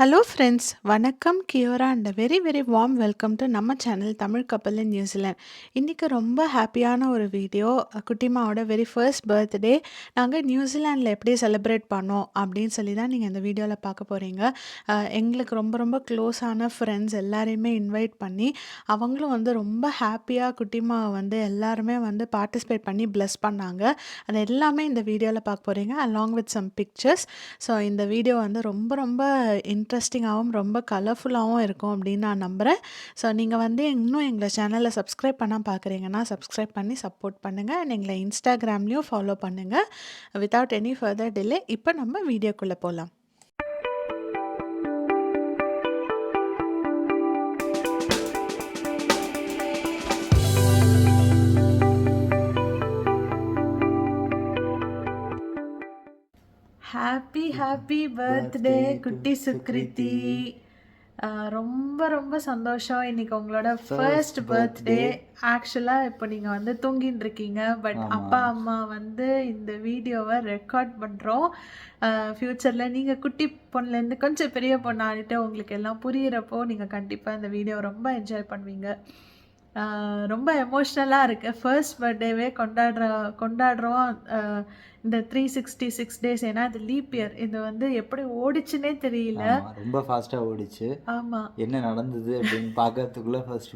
Hello friends, வணக்கம், kia ora and very very warm welcome to நம்ம channel Tamil Kappal in New Zealand. இன்றைக்கி ரொம்ப ஹாப்பியான ஒரு வீடியோ. குட்டிமாவோட வெரி ஃபர்ஸ்ட் பர்த்டே நாங்கள் நியூசிலாண்டில் எப்படி செலிப்ரேட் பண்ணோம் அப்படின்னு சொல்லி தான் நீங்கள் இந்த வீடியோவில் பார்க்க போகிறீங்க. எங்களுக்கு ரொம்ப ரொம்ப க்ளோஸான ஃப்ரெண்ட்ஸ் எல்லாரையுமே இன்வைட் பண்ணி அவங்களும் வந்து ரொம்ப ஹாப்பியாக குட்டிமாவை வந்து எல்லாருமே வந்து பார்ட்டிசிபேட் பண்ணி ப்ளஸ் பண்ணாங்க. அது எல்லாமே இந்த வீடியோவில் பார்க்க போகிறீங்க along with some pictures. So இந்த வீடியோ வந்து ரொம்ப ரொம்ப இன்ட்ரெஸ்டிங்காகவும் ரொம்ப கலர்ஃபுல்லாகவும் இருக்கும் அப்படின்னு நான் நம்புகிறேன். ஸோ நீங்கள் வந்து இன்னும் எங்களை சேனலை சப்ஸ்கிரைப் பண்ணால் பார்க்குறீங்கன்னா சப்ஸ்கிரைப் பண்ணி சப்போர்ட் பண்ணுங்கள். அண்ட் எங்களை இன்ஸ்டாகிராம்லேயும் ஃபாலோ பண்ணுங்கள். வித்தவுட் எனி ஃபர்தர் டிலே இப்போ நம்ம வீடியோக்குள்ளே போகலாம். ஹாப்பி ஹாப்பி பர்த்டே குட்டி சுக்ரிதி. ரொம்ப ரொம்ப சந்தோஷம். இன்றைக்கி உங்களோட ஃபர்ஸ்ட் பர்த்டே. ஆக்சுவலாக இப்போ நீங்கள் வந்து தூங்கின்னு இருக்கீங்க. பட் அப்பா அம்மா வந்து இந்த வீடியோவை ரெக்கார்ட் பண்ணுறோம். ஃப்யூச்சரில் நீங்கள் குட்டி பொண்ணுலேருந்து கொஞ்சம் பெரிய பொண்ணாகிட்டு உங்களுக்கு எல்லாம் புரிகிறப்போ நீங்கள் கண்டிப்பாக இந்த வீடியோ ரொம்ப என்ஜாய் பண்ணுவீங்க. ரொம்ப எமோஷ்னலாக இருக்குது. ஃபர்ஸ்ட் பர்த்டேவே கொண்டாடுறோம் இந்த 366 டேஸ். ஏன்னா அது லீப் இயர். இது வந்து எப்படி ஓடிச்சுன்னே தெரியல. ரொம்ப ஃபாஸ்ட்டாக ஓடிச்சு. ஆமாம், என்ன நடந்தது அப்படின்னு பார்க்கறதுக்குள்ளே ஃபர்ஸ்ட்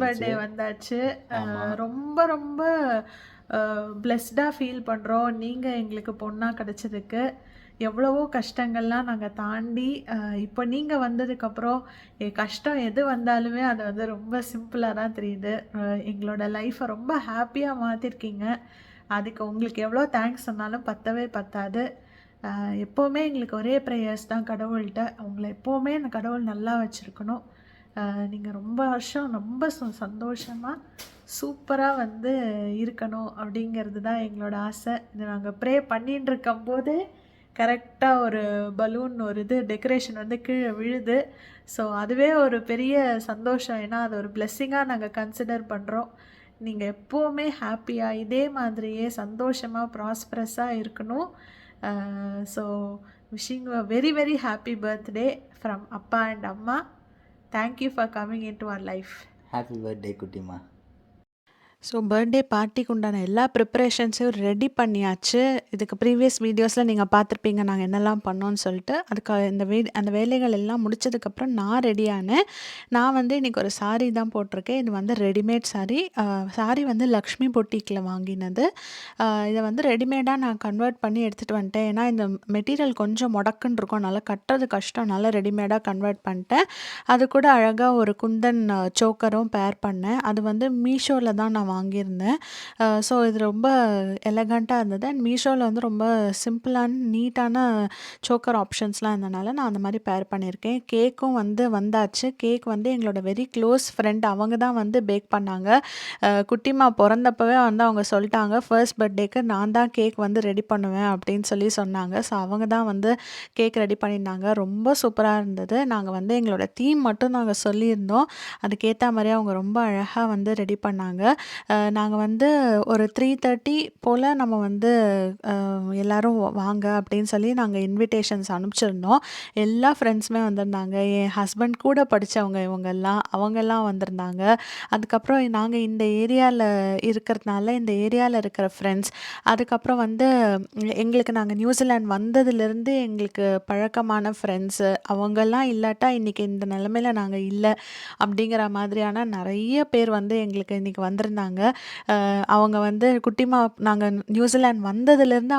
பர்த்டே வந்தாச்சு. ரொம்ப ரொம்ப பிளெஸ்டாக ஃபீல் பண்ணுறோம் நீங்கள் எங்களுக்கு பொண்ணாக கிடச்சதுக்கு. எவ்வளவோ கஷ்டங்கள்லாம் நாங்கள் தாண்டி இப்போ நீங்கள் வந்ததுக்கப்புறம் கஷ்டம் எது வந்தாலுமே அது வந்து ரொம்ப சிம்பிளாக தான் தெரியுது. எங்களோட லைஃப்பை ரொம்ப ஹாப்பியாக மாற்றிருக்கீங்க. அதுக்கு உங்களுக்கு எவ்வளோ தேங்க்ஸ் சொன்னாலும் பத்தவே பத்தாது. எப்போவுமே எங்களுக்கு ஒரே ப்ரேயர்ஸ் தான் கடவுள்கிட்ட. உங்களை எப்போவுமே அந்த கடவுள் நல்லா வச்சுருக்கணும். நீங்கள் ரொம்ப வருஷம் ரொம்ப சந்தோஷமாக சூப்பராக வந்து இருக்கணும் அப்படிங்கிறது தான் எங்களோட ஆசை. இது நாங்கள் ப்ரே பண்ணின்னு இருக்கும்போது கரெக்டாக ஒரு பலூன் ஒரு டெக்கரேஷன் வந்து கீழே விழுது. ஸோ அதுவே ஒரு பெரிய சந்தோஷம். ஏன்னா அது ஒரு பிளெஸ்ஸிங்காக நாங்கள் கன்சிடர் பண்ணுறோம். நீங்கள் எப்போவுமே ஹாப்பியாக இதே மாதிரியே சந்தோஷமாக ப்ராஸ்பரஸாக இருக்கணும். So wishing a very very happy birthday from அப்பா அண்ட் அம்மா. Thank you for coming into our life. Happy birthday குட்டிமா. ஸோ பர்த்டே பார்ட்டிக்கு உண்டான எல்லா ப்ரிப்பரேஷன்ஸையும் ரெடி பண்ணியாச்சு. இதுக்கு ப்ரீவியஸ் வீடியோஸில் நீங்கள் பார்த்துருப்பீங்க நாங்கள் என்னெல்லாம் பண்ணோன்னு சொல்லிட்டு. அதுக்கு அந்த வேலைகள் எல்லாம் முடிச்சதுக்கப்புறம் நான் ரெடியானேன். நான் வந்து இன்றைக்கி ஒரு சாரீ தான் போட்டிருக்கேன். இது வந்து ரெடிமேட் சாரீ வந்து லக்ஷ்மி பொட்டிக்கில் வாங்கினது. இதை வந்து ரெடிமேடாக நான் கன்வெர்ட் பண்ணி எடுத்துகிட்டு வந்துட்டேன். ஏன்னா இந்த மெட்டீரியல் கொஞ்சம் முடக்குன்னு இருக்கும், அதனால் கட்டுறது கஷ்டம். நல்லா ரெடிமேடாக கன்வெர்ட் பண்ணிட்டேன். அது கூட அழகாக ஒரு குந்தன் சோக்கரும் பேர் பண்ணேன். அது வந்து மீஷோவில் தான் நான் வாங்கியிருந்தேன். ஸோ இது ரொம்ப எலகண்ட்டாக இருந்தது. அண்ட் மீஷோவில் வந்து ரொம்ப சிம்பிளான நீட்டான சோக்கர் ஆப்ஷன்ஸ்லாம் இருந்தனால நான் அந்த மாதிரி பேர் பண்ணியிருக்கேன். கேக்கும் வந்து வந்தாச்சு. கேக் வந்து எங்களோட வெரி க்ளோஸ் ஃப்ரெண்ட் அவங்க தான் வந்து பேக் பண்ணாங்க. குட்டிமா பிறந்தப்பவே வந்து அவங்க சொல்லிட்டாங்க ஃபர்ஸ்ட் பர்த்டேக்கு நான் தான் கேக் வந்து ரெடி பண்ணுவேன் அப்படின்னு சொல்லி சொன்னாங்க. ஸோ அவங்க தான் வந்து கேக் ரெடி பண்ணியிருந்தாங்க. ரொம்ப சூப்பராக இருந்தது. நாங்கள் வந்து எங்களோட தீம் மட்டும் நாங்கள் சொல்லியிருந்தோம். அதுக்கேற்ற மாதிரியே அவங்க ரொம்ப அழகாக வந்து ரெடி பண்ணாங்க. நாங்கள் வந்து ஒரு 3:30 போல் நம்ம வந்து எல்லோரும் வாங்க அப்படின்னு சொல்லி நாங்கள் இன்விடேஷன்ஸ் அனுப்பிச்சிருந்தோம். எல்லா ஃப்ரெண்ட்ஸுமே வந்திருந்தாங்க. என் ஹஸ்பண்ட் கூட படித்தவங்க அவங்கெல்லாம் வந்திருந்தாங்க. அதுக்கப்புறம் நாங்கள் இந்த ஏரியாவில் இருக்கிறதுனால இந்த ஏரியாவில் இருக்கிற ஃப்ரெண்ட்ஸ், அதுக்கப்புறம் வந்து எங்களுக்கு நாங்கள் நியூசிலாந்து வந்ததுலேருந்து எங்களுக்கு பழக்கமான ஃப்ரெண்ட்ஸு அவங்கெல்லாம் இல்லாட்டா இன்றைக்கி இந்த நிலமையில நாங்கள் இல்லை அப்படிங்கிற மாதிரியான நிறைய பேர் வந்து எங்களுக்கு இன்றைக்கி வந்திருந்தாங்க. அவங்க வந்து குட்டிமா நாங்கள் நியூசிலாந்து வந்ததுலேருந்து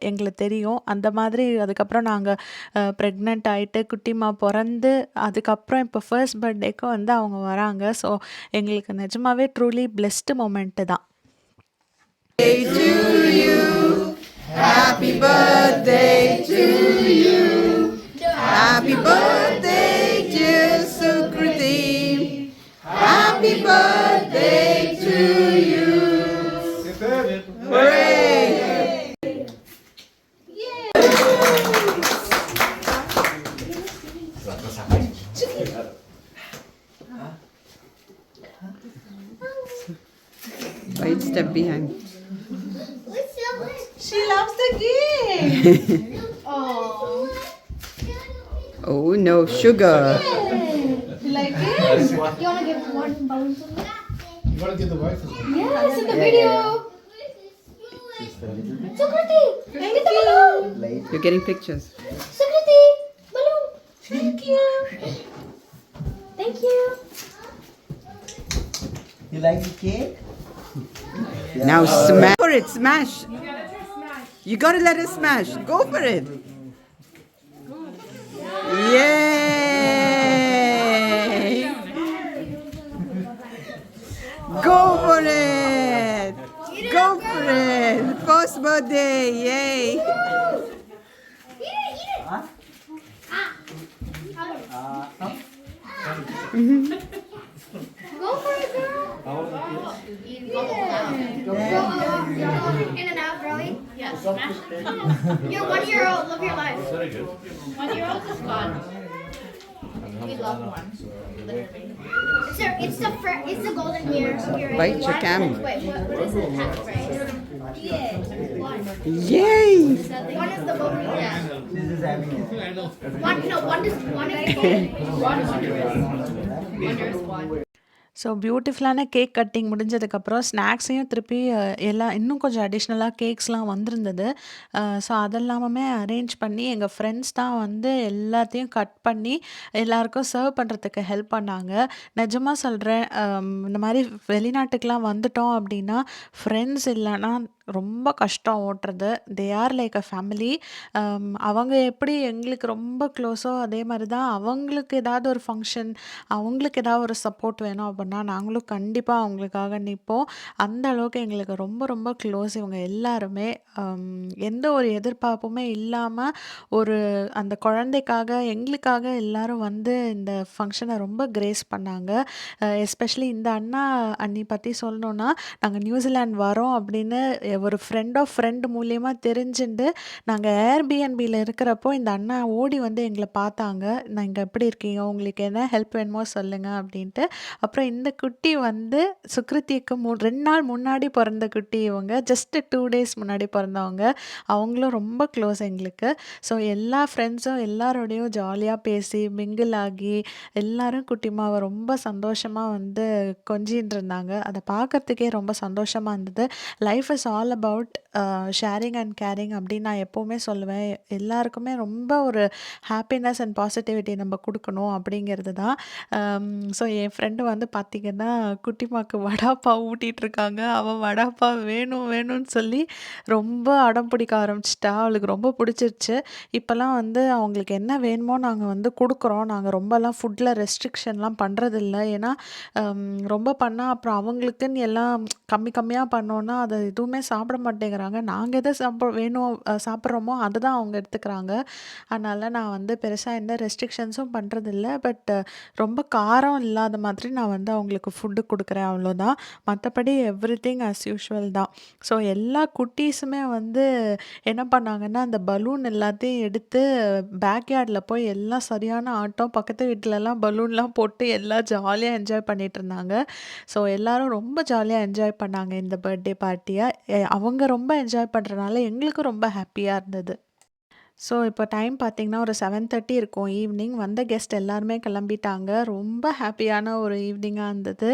எங்களுக்கு தெரியும். அந்த மாதிரி அதுக்கப்புறம் நாங்கள் ப்ரெக்னென்ட் ஆகிட்டு குட்டிமா பிறந்து அதுக்கப்புறம் இப்போ ஃபர்ஸ்ட் பர்த்டேக்கு வந்து அவங்க வராங்க. ஸோ எங்களுக்கு நிஜமாவே ட்ரூலி பிளெஸ்டு மொமெண்ட்டு தான். Happy birthday to you. Happy birthday dear Sukriti. Happy birthday to you. Hooray! Wait, step behind. She loves the game. Oh. Oh no, sugar. You like it? You want to give one balloon to me? You gotta give the wife as well. Yes, in the video. Sukriti, get the balloon. You're getting pictures. Sukriti, balloon. Thank you. Thank you. You like the cake? Now smash for it, smash. You gotta let it smash. Go for it. Yay! Go for it. Go for it. First birthday. Yay. Eat it. Huh? Go for it, girl. In and out, Growing. Yes, smash it. You're 1 year old. Live your life. 1-year-old is gone. We love one. Literally. It's the golden year. Bite your cam. Wait, what is it? Half price. Yay. One is the golden year. This is having it. One is One. So பியூட்டிஃபுல்லான cake cutting முடிஞ்சதுக்கப்புறம் ஸ்நாக்ஸையும் திருப்பி எல்லாம் இன்னும் கொஞ்சம் அடிஷ்னலாக கேக்ஸ்லாம் வந்திருந்தது. So அதெல்லாமுமே arrange பண்ணி எங்கள் ஃப்ரெண்ட்ஸ் தான் வந்து எல்லாத்தையும் கட் பண்ணி எல்லாருக்கும் சர்வ் பண்ணுறதுக்கு ஹெல்ப் பண்ணாங்க. நிஜமா சொல்கிறேன், இந்த மாதிரி வெளிநாட்டுக்கெலாம் வந்துட்டோம் அப்படின்னா ஃப்ரெண்ட்ஸ் இல்லைன்னா ரொம்ப கஷ்டம் ஓட்டுறது. They are like a family. அவங்க எப்படி எங்களுக்கு ரொம்ப க்ளோஸோ அதே மாதிரி தான் அவங்களுக்கு ஏதாவது ஒரு ஃபங்க்ஷன், அவங்களுக்கு ஏதாவது ஒரு சப்போர்ட் வேணும் அப்படின்னா நாங்களும் கண்டிப்பாக அவங்களுக்காக நிற்போம். அந்த அளவுக்கு எங்களுக்கு ரொம்ப ரொம்ப க்ளோஸ் இவங்க எல்லாருமே. எந்த ஒரு எதிர்பார்ப்புமே இல்லாமல் ஒரு அந்த குழந்தைக்காக எங்களுக்காக எல்லாரும் வந்து இந்த ஃபங்க்ஷனை ரொம்ப கிரேஸ் பண்ணாங்க. எஸ்பெஷலி இந்த அண்ணா அண்ணி பற்றி சொல்லணுன்னா, நாங்கள் நியூசிலாந்து வரோம் அப்படின்னு ஒரு ஃப்ரெண்ட் ஆஃப் ஃப்ரெண்ட் மூலியமாக தெரிஞ்சுண்டு நாங்கள் ஏர்பிஎன்பியில் இருக்கிறப்போ இந்த அண்ணா ஓடி வந்து எங்களை பார்த்தாங்க. நீங்கள் எப்படி இருக்கீங்க, உங்களுக்கு என்ன ஹெல்ப் வேணுமோ சொல்லுங்கள் அப்படின்ட்டு. அப்புறம் இந்த குட்டி வந்து சுக்ருத்திக்கு 2 நாள் முன்னாடி பிறந்த குட்டி. இவங்க ஜஸ்ட்டு 2 டேஸ் முன்னாடி பிறந்தவங்க. அவங்களும் ரொம்ப க்ளோஸ் எங்களுக்கு. ஸோ எல்லா ஃப்ரெண்ட்ஸும் எல்லாரோடையும் ஜாலியாக பேசி மிங்கிள் ஆகி எல்லாரும் குட்டிமாவை ரொம்ப சந்தோஷமாக வந்து கொஞ்சின்னு இருந்தாங்க. அதை பார்க்கறதுக்கே ரொம்ப சந்தோஷமாக இருந்தது. Life is all about sharing and caring அப்படின்னு நான் எப்போவுமே சொல்லுவேன். எல்லாருக்குமே ரொம்ப ஒரு ஹாப்பினஸ் அண்ட் பாசிட்டிவிட்டி நம்ம கொடுக்கணும் அப்படிங்கிறது தான். ஸோ என் ஃப்ரெண்டு வந்து பார்த்திங்கன்னா குட்டிமாக்கு வடாப்பா ஊட்டிகிட்டு இருக்காங்க. அவள் வடாப்பா வேணும் வேணும்னு சொல்லி ரொம்ப அடம் பிடிக்க ஆரம்பிச்சிட்டா. அவளுக்கு ரொம்ப பிடிச்சிருச்சு. இப்போல்லாம் வந்து அவங்களுக்கு என்ன வேணுமோ நாங்கள் வந்து கொடுக்குறோம். நாங்கள் ரொம்பலாம் ஃபுட்டில் ரெஸ்ட்ரிக்ஷன்லாம் பண்ணுறதில்ல. ஏன்னா ரொம்ப பண்ணால் அப்புறம் அவங்களுக்குன்னு எல்லாம் கம்மி கம்மியாக பண்ணோன்னா அதை எதுவுமே சாப்பிட மாட்டேங்கிறாங்க. நாங்கள் எதை வேணும் சாப்பிட்றோமோ அதை தான் அவங்க எடுத்துக்கிறாங்க. அதனால் நான் வந்து பெருசாக எந்த ரெஸ்ட்ரிக்ஷன்ஸும் பண்ணுறதில்ல. பட் ரொம்ப காரம் இல்லாத மாதிரி நான் வந்து அவங்களுக்கு ஃபுட்டு கொடுக்குறேன், அவ்வளோதான். மற்றபடி எவ்ரிதிங் ஆஸ் யூஷுவல் தான். ஸோ எல்லா குட்டீஸுமே வந்து என்ன பண்ணாங்கன்னா, அந்த பலூன் எல்லாத்தையும் எடுத்து பேக்யார்டில் போய் எல்லாம் சரியான ஆட்டம். பக்கத்து வீட்டிலலாம் பலூன்லாம் போட்டு எல்லாம் ஜாலியாக என்ஜாய் பண்ணிகிட்டு இருந்தாங்க. ஸோ எல்லோரும் ரொம்ப ஜாலியாக என்ஜாய் பண்ணாங்க இந்த பர்த்டே பார்ட்டியை. அவங்க ரொம்ப என்ஜாய் பண்ணுறனால எங்களுக்கும் ரொம்ப ஹாப்பியாக இருந்தது. ஸோ இப்போ டைம் பார்த்திங்கன்னா ஒரு 7:30 இருக்கும் ஈவினிங். வந்த கெஸ்ட் எல்லாருமே கிளம்பிட்டாங்க. ரொம்ப ஹாப்பியான ஒரு ஈவினிங்காக இருந்தது.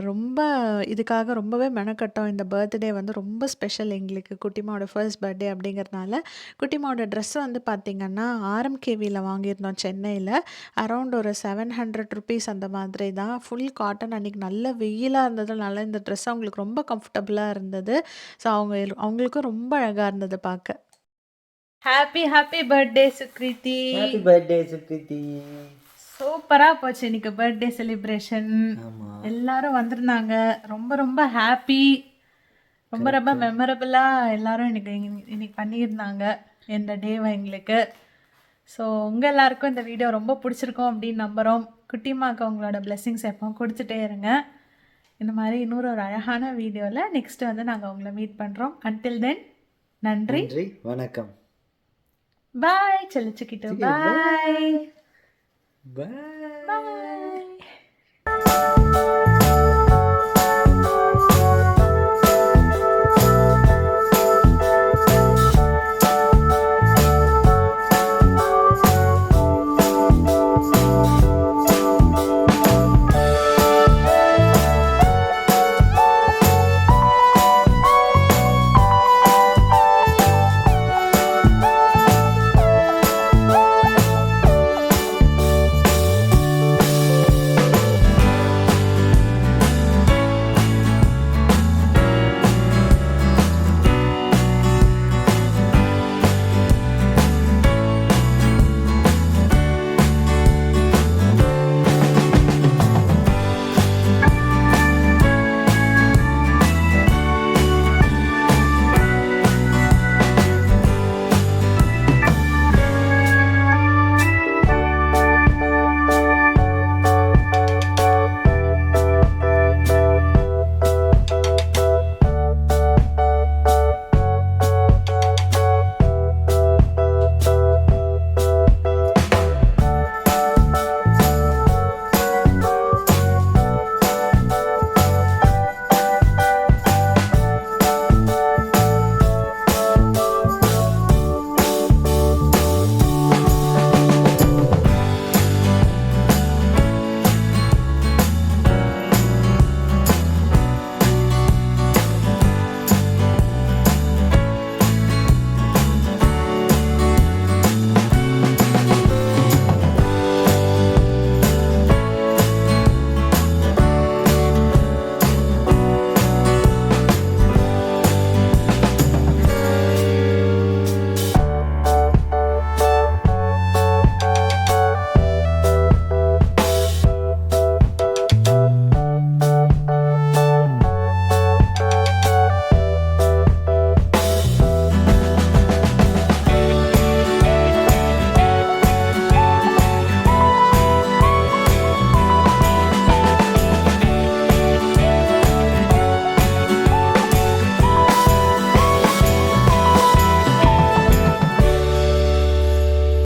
ரொம்ப இதுக்காக ரொம்பவே மெனக்கட்டோம். இந்த பர்த்டே வந்து ரொம்ப ஸ்பெஷல் எங்களுக்கு. குட்டிமாவோட ஃபர்ஸ்ட் பர்த்டே அப்படிங்கிறதுனால. குட்டிமாவோட ட்ரெஸ் வந்து பார்த்திங்கன்னா ஆர்எம்கேவியில் வாங்கியிருந்தோம் சென்னையில். அரௌண்ட் ஒரு 700 ருபீஸ் அந்த மாதிரி தான். Full cotton. அன்றைக்கி நல்ல வெயிலாக இருந்ததுனால இந்த ட்ரெஸ் அவங்களுக்கு ரொம்ப கம்ஃபர்டபுளாக இருந்தது. ஸோ அவங்களுக்கும் ரொம்ப அழகாக இருந்தது பார்க்க. Happy birthday Sukriti. Happy birthday Sukriti. சூப்பராக போச்சு இன்னைக்கு பர்த்டே செலிப்ரேஷன். ஆமாம், எல்லாரும் வந்திருந்தாங்க. ரொம்ப ரொம்ப ஹாப்பி. ரொம்ப ரொம்ப மெமரபுளாக எல்லாரும் இன்னைக்கு பண்ணியிருந்தாங்க இந்த டேவை எங்களுக்கு. ஸோ உங்கள் எல்லாருக்கும் இந்த வீடியோ ரொம்ப பிடிச்சிருக்கோம் அப்படின்னு நம்புகிறோம். குட்டிமாக்கு உங்களோட பிளெஸ்ஸிங்ஸ் எப்போ கொடுத்துட்டே இருங்க. இந்த மாதிரி இன்னொரு ஒரு அழகான வீடியோவில் நெக்ஸ்ட்டு வந்து நாங்கள் உங்களை மீட் பண்ணுறோம். அன்டில் தென் நன்றி, வணக்கம். பாய் செல்லச்சுக்கிட்டு. பாய் பாய். பாய்.